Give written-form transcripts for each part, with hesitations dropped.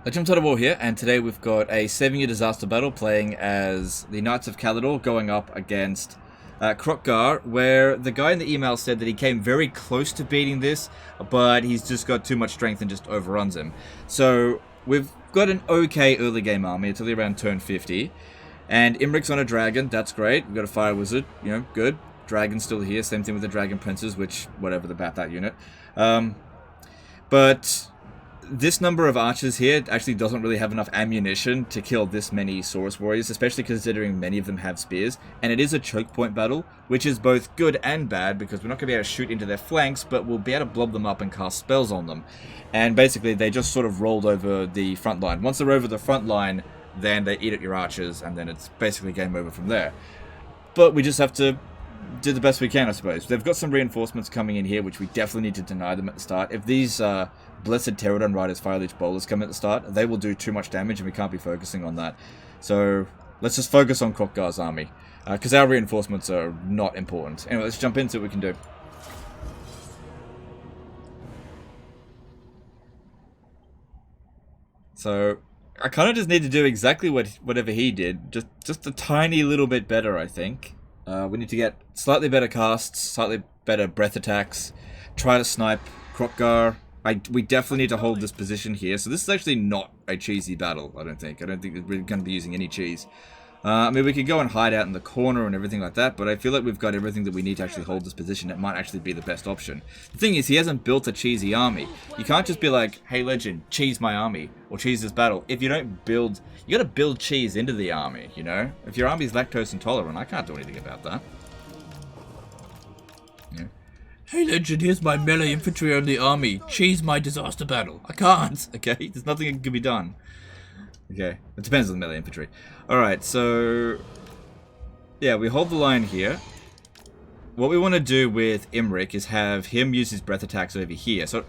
Legend of War here, and today we've got a 7-year disaster battle playing as the Knights of Caledor going up against Krokgar, where the guy in the email said that he came very close to beating this, but he's just got too much strength and just overruns him. So we've got an okay early game army until around turn 50, and Imric's on a dragon, that's great. We've got a fire wizard, you know, good. Dragon's still here, same thing with the dragon princes, which, whatever about that unit. But this number of archers here actually doesn't really have enough ammunition to kill this many Saurus warriors, especially considering many of them have spears. And it is a choke point battle, which is both good and bad, because we're not going to be able to shoot into their flanks, but we'll be able to blob them up and cast spells on them. And basically, they just sort of rolled over the front line. Once they're over the front line, then they eat at your archers, and then it's basically game over from there. But we just have to do the best we can, I suppose. They've got some reinforcements coming in here, which we definitely need to deny them at the start. If these Blessed Pterodon Riders Fire Leech Bowlers come at the start, they will do too much damage, and we can't be focusing on that. So let's just focus on Krokgar's army, because our reinforcements are not important. Anyway, let's jump into what we can do. So I kind of just need to do exactly whatever he did, just a tiny little bit better, I think. We need to get slightly better casts, slightly better breath attacks, try to snipe Krokgar. We definitely need to hold this position here. So this is actually not a cheesy battle, I don't think. I don't think we're going to be using any cheese. I mean, we could go and hide out in the corner and everything like that, but I feel like we've got everything that we need to actually hold this position. It might actually be the best option. The thing is, he hasn't built a cheesy army. You can't just be like, hey, Legend, cheese my army, or cheese this battle. If you don't build, you got to build cheese into the army, you know? If your army's lactose intolerant, I can't do anything about that. Yeah. Hey, Legend, here's my melee infantry on the army. Cheese my disaster battle. I can't, okay? There's nothing that can be done. Okay, it depends on the melee infantry. Alright, so yeah, we hold the line here. What we want to do with Imric is have him use his breath attacks over here. So,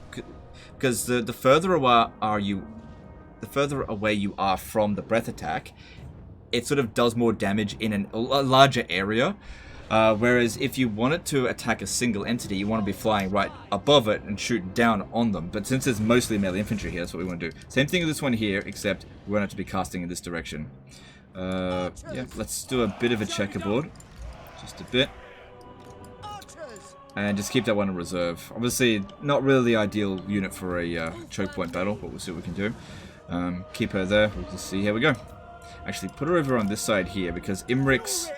because the further away you are from the breath attack, it sort of does more damage in a larger area. Whereas if you want it to attack a single entity, you want to be flying right above it and shoot down on them. But since it's mostly melee infantry here, that's what we want to do. Same thing with this one here, except we want it to be casting in this direction. Yeah, let's do a bit of a checkerboard. Just a bit. And just keep that one in reserve. Obviously, not really the ideal unit for a choke point battle, but we'll see what we can do. Keep her there. We'll just see. Here we go. Actually, put her over on this side here, because Imric's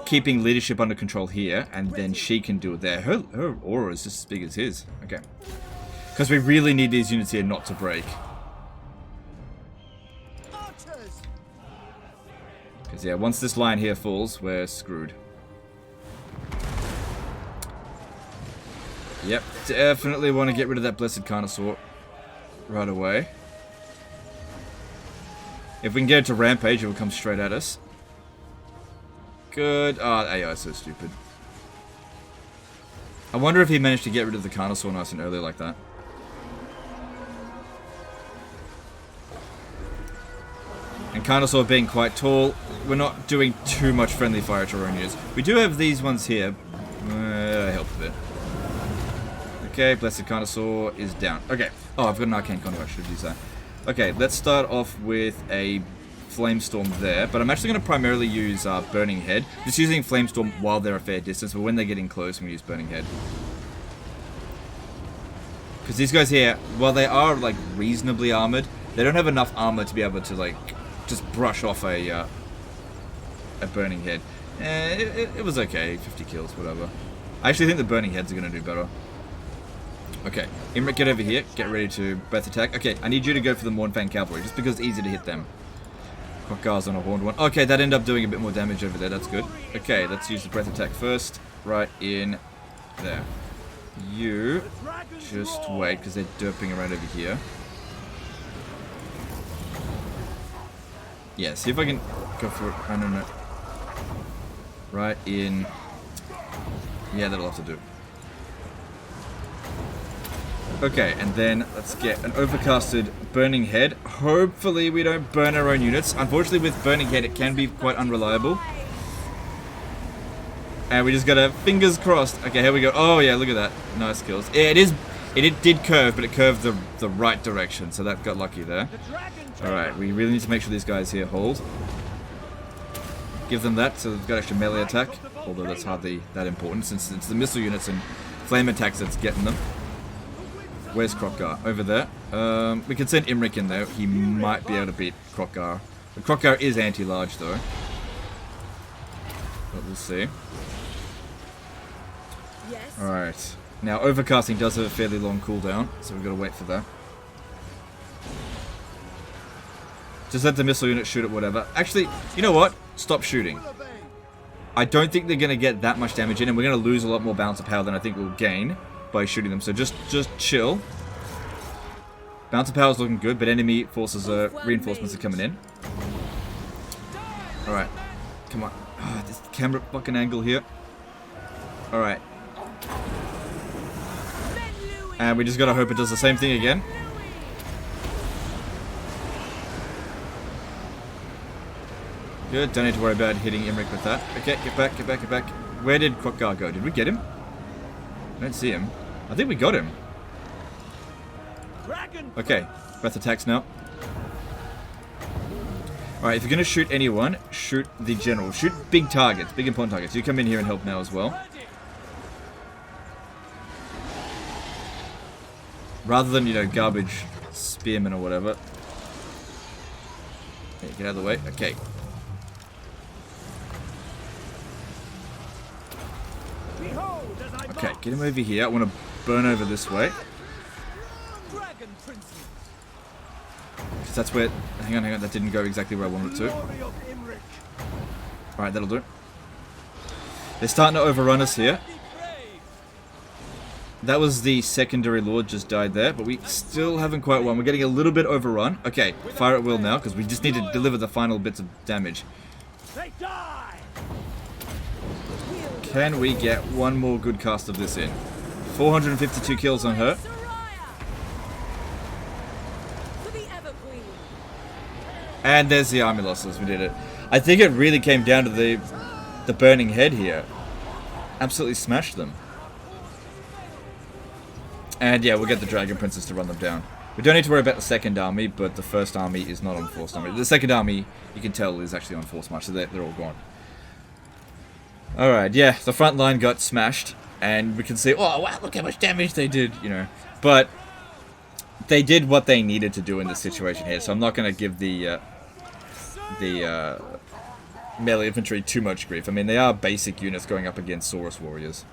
keeping leadership under control here, and then she can do it there. Her aura is just as big as his. Okay. Because we really need these units here not to break. Because, yeah, once this line here falls, we're screwed. Yep, definitely want to get rid of that Blessed Carnosaur right away. If we can get it to Rampage, it will come straight at us. Good. Oh, AI is so stupid. I wonder if he managed to get rid of the Carnosaur nice and early like that. And Carnosaur being quite tall, we're not doing too much friendly fire to our own units. We do have these ones here. Help a bit. Okay, Blessed Carnosaur is down. Okay. Oh, I've got an Arcane Conduit. I should have used that. Okay, let's start off with a Flamestorm there, but I'm actually going to primarily use Burning Head. Just using Flamestorm while they're a fair distance, but when they're getting close, we use Burning Head. Because these guys here, while they are like reasonably armored, they don't have enough armor to be able to like just brush off a Burning Head. It was okay, 50 kills, whatever. I actually think the Burning Heads are going to do better. Okay, Imric, get over here, get ready to breath attack. Okay, I need you to go for the Mournfang Cavalry, just because it's easy to hit them. Krokgar's on a horned one. Okay, that ended up doing a bit more damage over there. That's good. Okay, let's use the breath attack first. Right in there. You just wait, because they're derping around over here. Yeah, see if I can go for it. Oh, no. Right in. Yeah, that'll have to do. Okay, and then let's get an overcasted Burning Head. Hopefully we don't burn our own units. Unfortunately with Burning Head it can be quite unreliable. And we just gotta fingers crossed. Okay, here we go. Oh yeah, look at that. Nice kills. Yeah, it It did curve, but it curved the right direction, so that got lucky there. Alright, we really need to make sure these guys here hold. Give them that, so they've got extra melee attack. Although that's hardly that important, since it's the missile units and flame attacks that's getting them. Where's Krokkar? Over there. We can send Imrik in there. He might be able to beat Krokkar. But Krokkar is anti-large, though. But we'll see. Alright. Now, overcasting does have a fairly long cooldown, so we've got to wait for that. Just let the missile unit shoot at whatever. Actually, you know what? Stop shooting. I don't think they're going to get that much damage in, and we're going to lose a lot more balance of power than I think we'll gain by shooting them. So just chill. Balance of power is looking good, but enemy forces reinforcements are coming in. Alright. Come on. Oh, this camera fucking angle here. Alright. And we just gotta hope it does the same thing again. Good, don't need to worry about hitting Imrik with that. Okay, get back, get back, get back. Where did Krokkar go? Did we get him? I don't see him. I think we got him. Okay, breath attacks now. Alright, if you're gonna shoot anyone, shoot the general. Shoot big targets, big important targets. You come in here and help now as well. Rather than, you know, garbage spearmen or whatever. Okay, get out of the way. Okay. Okay, get him over here. I want to burn over this way. Because that's where... Hang on, that didn't go exactly where I wanted it to. Alright, that'll do. They're starting to overrun us here. That was the secondary lord just died there, but we still haven't quite won. We're getting a little bit overrun. Okay, fire at will now, because we just need to deliver the final bits of damage. Can we get one more good cast of this in? 452 kills on her. And there's the army losses. We did it. I think it really came down to the burning head here. Absolutely smashed them. And yeah, we'll get the Dragon Princess to run them down. We don't need to worry about the second army, but the first army is not on force army. The second army, you can tell, is actually on force march, so they're all gone. Alright, yeah, the front line got smashed, and we can see, oh wow, look how much damage they did, you know. But they did what they needed to do in this situation here, so I'm not going to give the melee infantry too much grief. I mean, they are basic units going up against Saurus warriors.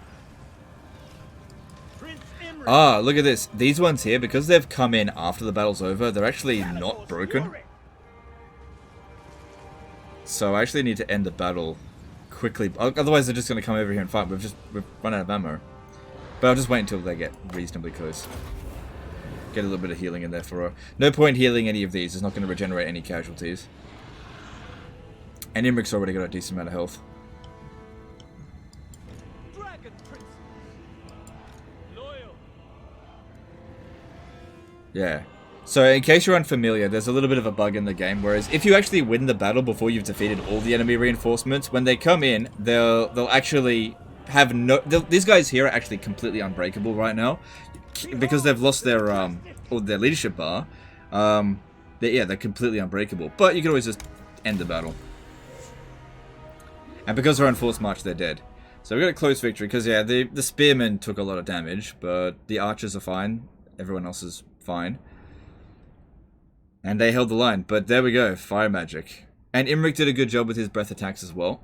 Ah, look at this. These ones here, because they've come in after the battle's over, they're actually not broken. So I actually need to end the battle quickly. Otherwise, they're just going to come over here and fight. We've run out of ammo. But I'll just wait until they get reasonably close. Get a little bit of healing in there for her. No point healing any of these. It's not going to regenerate any casualties. And Imrik's already got a decent amount of health. Yeah. So, in case you're unfamiliar, there's a little bit of a bug in the game, whereas if you actually win the battle before you've defeated all the enemy reinforcements, when they come in, they'll actually have no... These guys here are actually completely unbreakable right now, because they've lost their leadership bar. They're completely unbreakable, but you can always just end the battle. And because they're on force march, they're dead. So we got a close victory, because yeah, the spearmen took a lot of damage, but the archers are fine. Everyone else is fine. And they held the line. But there we go. Fire magic. And Imrik did a good job with his breath attacks as well.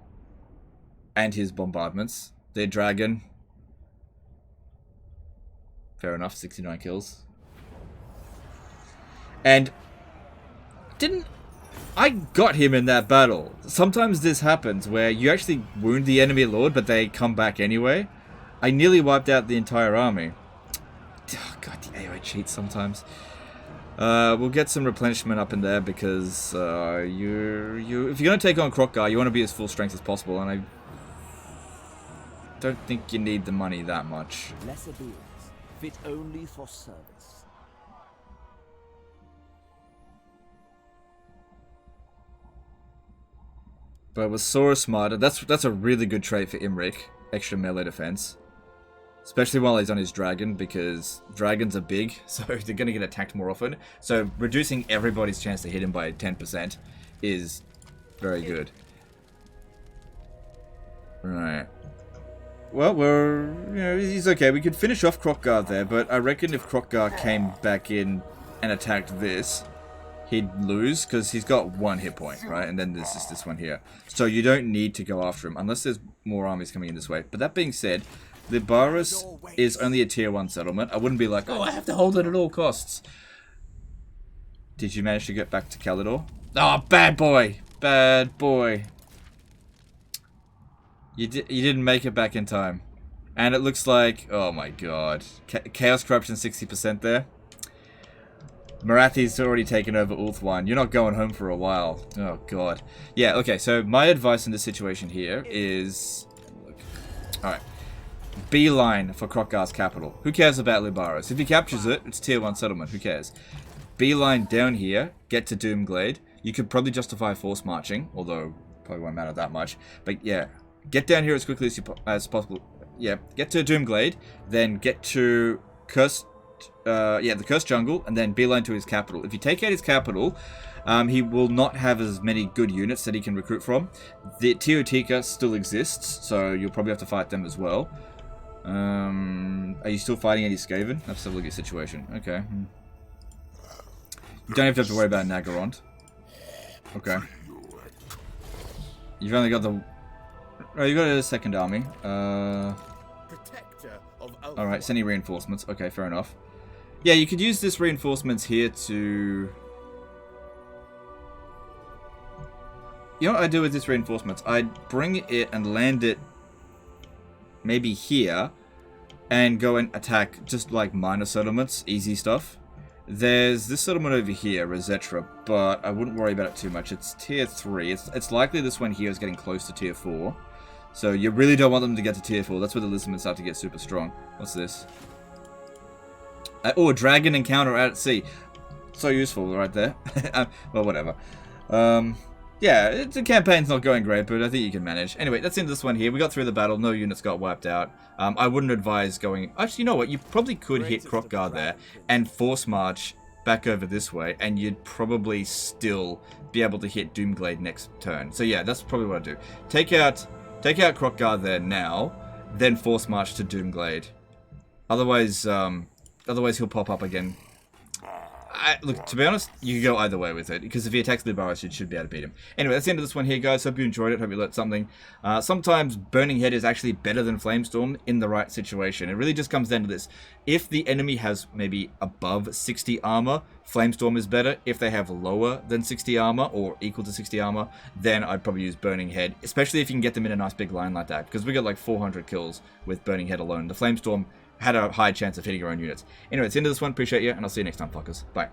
And his bombardments. Their dragon. Fair enough. 69 kills. And I got him in that battle. Sometimes this happens where you actually wound the enemy lord, but they come back anyway. I nearly wiped out the entire army. Oh, God, the AI cheats sometimes. We'll get some replenishment up in there because if you're going to take on Krokkar, you want to be as full strength as possible, and I don't think you need the money that much. Lesser beings, fit only for service. But with Saurus Smarter, that's a really good trait for Imrik. Extra melee defense. Especially while he's on his dragon, because dragons are big, so they're going to get attacked more often. So reducing everybody's chance to hit him by 10% is very good. Right. Well, he's okay. We could finish off Kroq-Gar there, but I reckon if Kroq-Gar came back in and attacked this, he'd lose, because he's got 1 hit point, right? And then there's just this one here. So you don't need to go after him, unless there's more armies coming in this way. But that being said, Libaris is only a tier 1 settlement. I wouldn't be like, oh, I have to hold it at all costs. Did you manage to get back to Calidor? Oh, bad boy! Bad boy. You didn't make it back in time. And it looks like, oh my god. Chaos Corruption 60% there. Marathi's already taken over Ulthuan. You're not going home for a while. Oh god. Yeah, okay, so my advice in this situation here is... Alright. Beeline for Kroq-Gar's capital. Who cares about Libaris? If he captures it, it's tier 1 settlement. Who cares? Beeline down here. Get to Doomglade. You could probably justify force marching, although probably won't matter that much. But yeah, get down here as quickly as possible. Yeah, get to Doomglade, then get to Cursed, the Cursed Jungle, and then beeline to his capital. If you take out his capital, he will not have as many good units that he can recruit from. The Teotihuacan still exists, so you'll probably have to fight them as well. Are you still fighting any Skaven? Let's have a look at your situation. Okay. You don't even have to worry about Nagorond. Okay. You've only got the... Oh, you got a second army. Alright, sending reinforcements. Okay, fair enough. Yeah, you could use this reinforcements here to... You know what I'd do with this reinforcements? I'd bring it and land it maybe here and go and attack just like minor settlements, easy stuff. There's this settlement over here, Rosetra, but I wouldn't worry about it too much. It's tier 3. It's likely this one here is getting close to tier 4. So you really don't want them to get to tier 4. That's where the listmen start to get super strong. What's this? Oh, a dragon encounter out at sea. So useful right there. Well, whatever. Yeah, the campaign's not going great, but I think you can manage. Anyway, that's the end of this one here. We got through the battle. No units got wiped out. I wouldn't advise going... Actually, you know what? You probably could hit Kroq-Gar there and force march back over this way, and you'd probably still be able to hit Doomglade next turn. So yeah, that's probably what I'd do. Take out Kroq-Gar there now, then force march to Doomglade. Otherwise he'll pop up again. Look, to be honest, you can go either way with it, because if he attacks Libaris, you should be able to beat him. Anyway, that's the end of this one here, guys. Hope you enjoyed it. Hope you learned something. Sometimes Burning Head is actually better than Flamestorm in the right situation. It really just comes down to this. If the enemy has maybe above 60 armor, Flamestorm is better. If they have lower than 60 armor, or equal to 60 armor, then I'd probably use Burning Head, especially if you can get them in a nice big line like that, because we got like 400 kills with Burning Head alone. The Flamestorm had a high chance of hitting our own units. Anyway, it's the end of this one. Appreciate you, and I'll see you next time, fuckers. Bye.